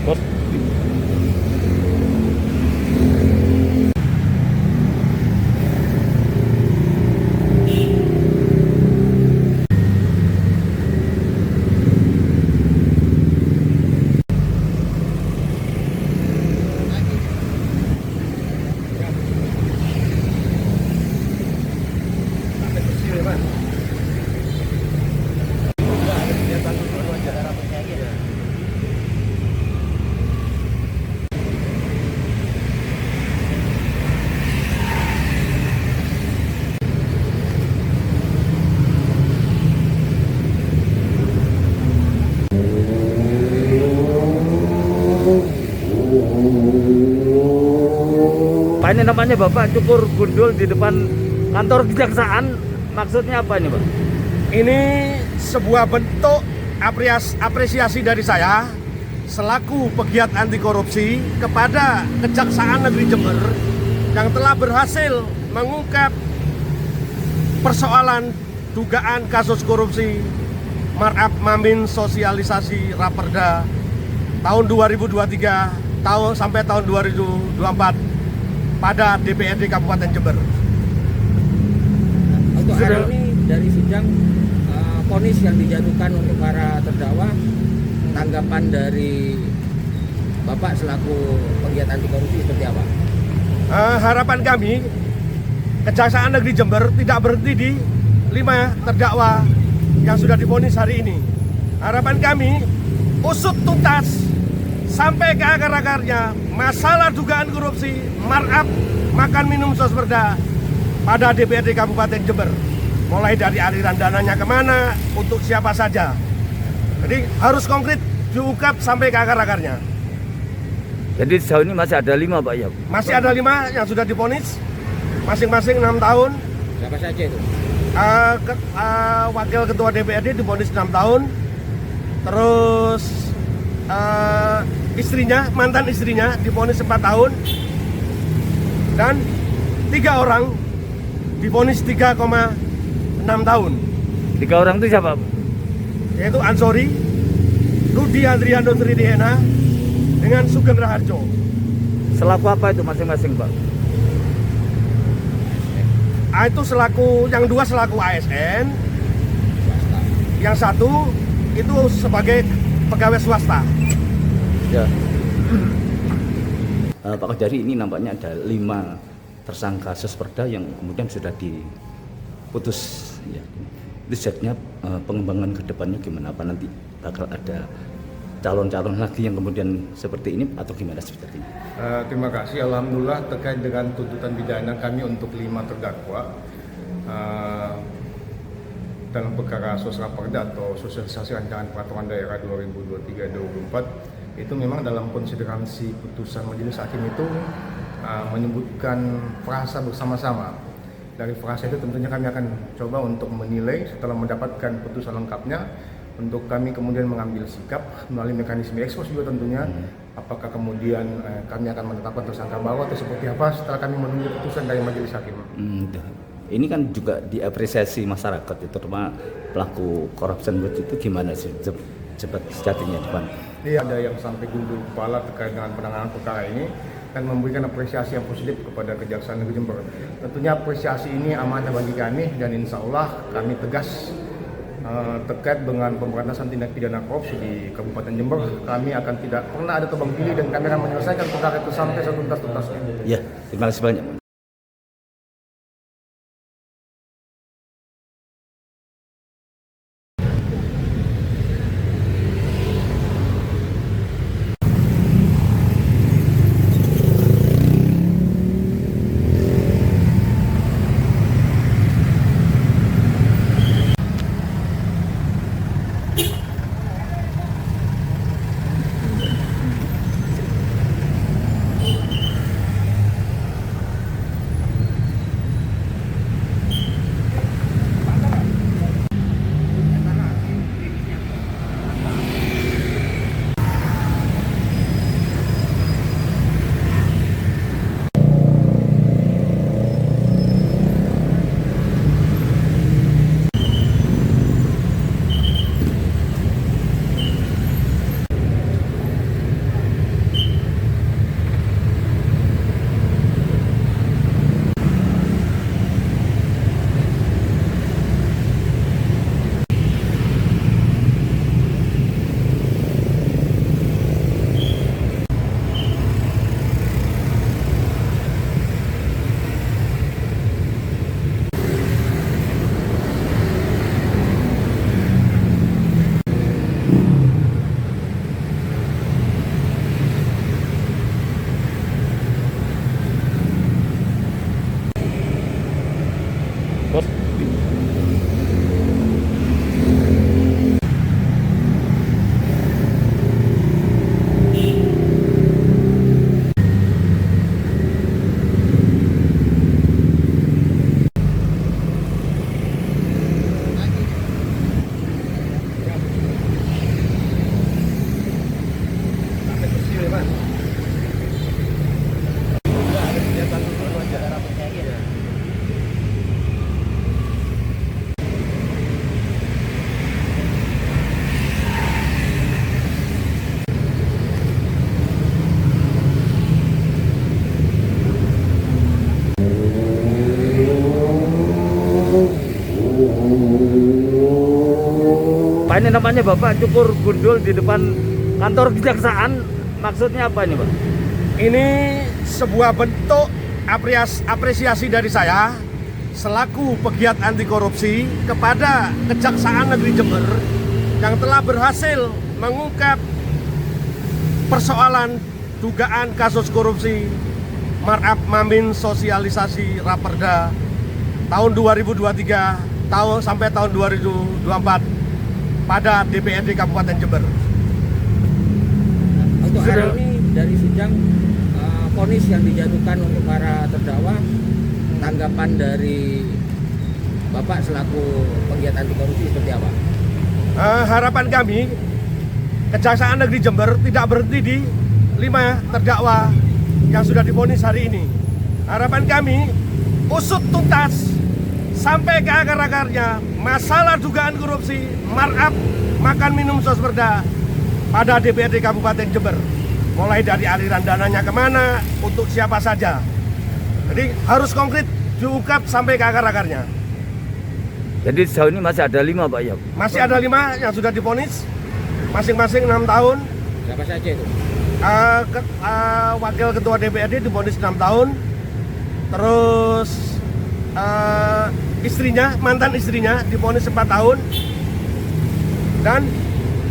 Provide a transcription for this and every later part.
Bos. Apa ini namanya Bapak cukur gundul di depan kantor kejaksaan? Maksudnya apa ini, Pak? Ini sebuah bentuk apresiasi dari saya selaku pegiat anti korupsi kepada Kejaksaan Negeri Jember yang telah berhasil mengungkap persoalan dugaan kasus korupsi markup mamin sosialisasi Raperda tahun 2023 sampai tahun 2024 pada DPRD Kabupaten Jember. Untuk hari ini dari sidang vonis yang dijatuhkan untuk para terdakwa, tanggapan dari Bapak selaku pegiat anti korupsi seperti apa? Harapan kami Kejaksaan Negeri Jember tidak berhenti di 5 terdakwa yang sudah divonis hari ini. Harapan kami usut tuntas sampai ke akar-akarnya masalah dugaan korupsi markup makan minum sosperda pada DPRD Kabupaten Jember. Mulai dari aliran dananya kemana, untuk siapa saja. Jadi harus konkret diungkap sampai ke akar-akarnya. Jadi sejauh ini masih ada 5, Pak ya? Masih ada 5 yang sudah divonis, masing-masing 6 tahun. Siapa saja itu? Wakil Ketua DPRD divonis 6 tahun. Terus istrinya, mantan istrinya divonis 4 tahun. Dan 3 orang divonis 3,6 tahun. 3 orang itu siapa? Yaitu Ansori, Rudi Andriano Tridihena, dengan Sugeng Raharjo. Selaku apa itu masing-masing, Pak? Itu selaku, yang 2 selaku ASN, yang 1 itu sebagai pegawai swasta. Ya. Pak Kajari, ini nampaknya ada 5 tersangka sosperda yang kemudian sudah diputus. Ya. Itu jadinya pengembangan ke depannya gimana? Apa nanti bakal ada calon-calon lagi yang kemudian seperti ini atau gimana seperti ini? Terima kasih. Alhamdulillah terkait dengan tuntutan pidana kami untuk 5 terdakwa dalam perkara Sosraperda atau Sosialisasi Rancangan Peraturan Daerah 2023-2024 itu memang dalam konsideransi putusan majelis hakim itu menyebutkan frasa bersama-sama. Dari frasa itu tentunya kami akan coba untuk menilai setelah mendapatkan putusan lengkapnya, untuk kami kemudian mengambil sikap melalui mekanisme ekspos juga tentunya, apakah kemudian kami akan menetapkan tersangka baru atau seperti apa setelah kami menunggu putusan dari majelis hakim. Ini kan juga diapresiasi masyarakat, itu terutama pelaku corruption itu gimana sih cepat sejatinya depan? Iya, ada yang sampai gundul kepala terkait dengan penanganan perkara ini dan memberikan apresiasi yang positif kepada Kejaksaan Negeri Jember. Tentunya apresiasi ini amanah bagi kami dan insya Allah kami tegas terkait dengan pemberantasan tindak pidana korupsi di Kabupaten Jember. Kami akan tidak pernah ada tebang pilih dan kami akan menyelesaikan perkara itu sampai setuntas-tuntasnya. Ya, terima kasih banyak. tuntaskan. Pak, ini namanya Bapak cukur gundul di depan kantor kejaksaan, maksudnya apa ini Pak? Ini sebuah bentuk apresiasi dari saya selaku pegiat anti korupsi kepada Kejaksaan Negeri Jember yang telah berhasil mengungkap persoalan dugaan kasus korupsi markup mamin sosialisasi Raperda tahun 2023 sampai tahun 2024 pada DPRD Kabupaten Jember. Untuk hari ini dari sidang vonis yang dijatuhkan untuk para terdakwa, tanggapan dari Bapak selaku pegiat anti korupsi seperti apa? Harapan kami Kejaksaan Negeri Jember tidak berhenti di 5 terdakwa yang sudah divonis hari ini. Harapan kami usut tuntas sampai ke akar-akarnya masalah dugaan korupsi markup makan minum sosperda pada DPRD Kabupaten Jember, mulai dari aliran dananya kemana, untuk siapa saja. Jadi harus konkret diungkap sampai ke akar-akarnya. Jadi sejauh ini masih ada 5 Pak ya? Masih ada 5 yang sudah divonis, masing-masing 6 tahun. Siapa saja itu? Wakil Ketua DPRD divonis 6 tahun. Terus istrinya, mantan istrinya divonis 4 tahun. Dan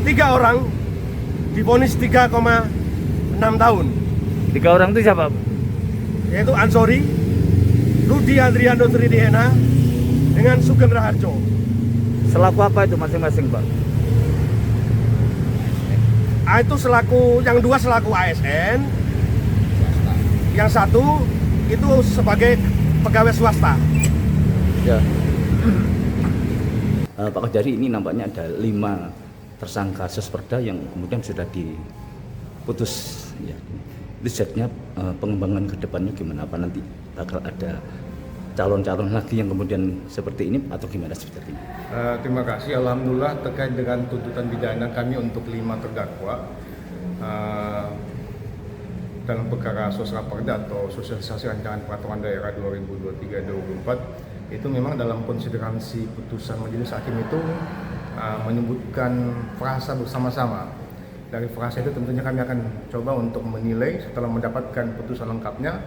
3 orang divonis 3,6 tahun. 3 orang itu siapa? Yaitu Ansori, Rudi Andriano Tridihena, dengan Sugeng Raharjo. Selaku apa itu masing-masing Pak? Itu selaku, yang 2 selaku ASN, yang 1 itu sebagai pegawai swasta. Ya. Pak Kejari, ini nampaknya ada 5 tersangka sosperda yang kemudian sudah diputus. Ya. Itu setnya pengembangan ke depannya gimana? Apa nanti bakal ada calon-calon lagi yang kemudian seperti ini atau gimana seperti ini? Terima kasih. Alhamdulillah terkait dengan tuntutan pidana kami untuk 5 terdakwa dalam perkara Sosraperda atau Sosialisasi Rancangan Peraturan Daerah 2023-2024 itu memang dalam konsideransi putusan majelis hakim itu menyebutkan frasa bersama-sama. Dari frasa itu tentunya kami akan coba untuk menilai setelah mendapatkan putusan lengkapnya,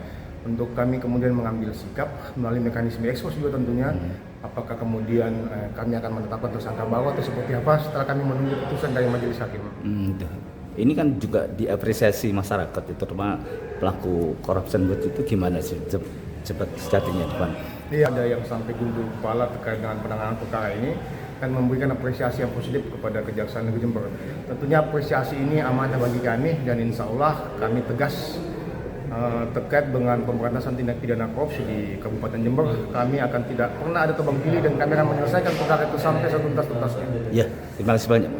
untuk kami kemudian mengambil sikap melalui mekanisme ekspos juga tentunya, apakah kemudian kami akan menetapkan tersangka baru atau seperti apa setelah kami menunggu putusan dari majelis hakim. Ini kan juga diapresiasi masyarakat, terutama pelaku corruption itu gimana sih cepat sejatinya depan? Iya, ada yang sampai gundul kepala terkait dengan penanganan perkara ini dan memberikan apresiasi yang positif kepada Kejaksaan Negeri Jember. Tentunya apresiasi ini amanah bagi kami dan insya Allah kami tegas terkait dengan pemberantasan tindak pidana korupsi di Kabupaten Jember. Kami akan tidak pernah ada tebang pilih dan kami akan menyelesaikan perkara itu sampai setuntas-tuntasnya. Ya, terima kasih banyak.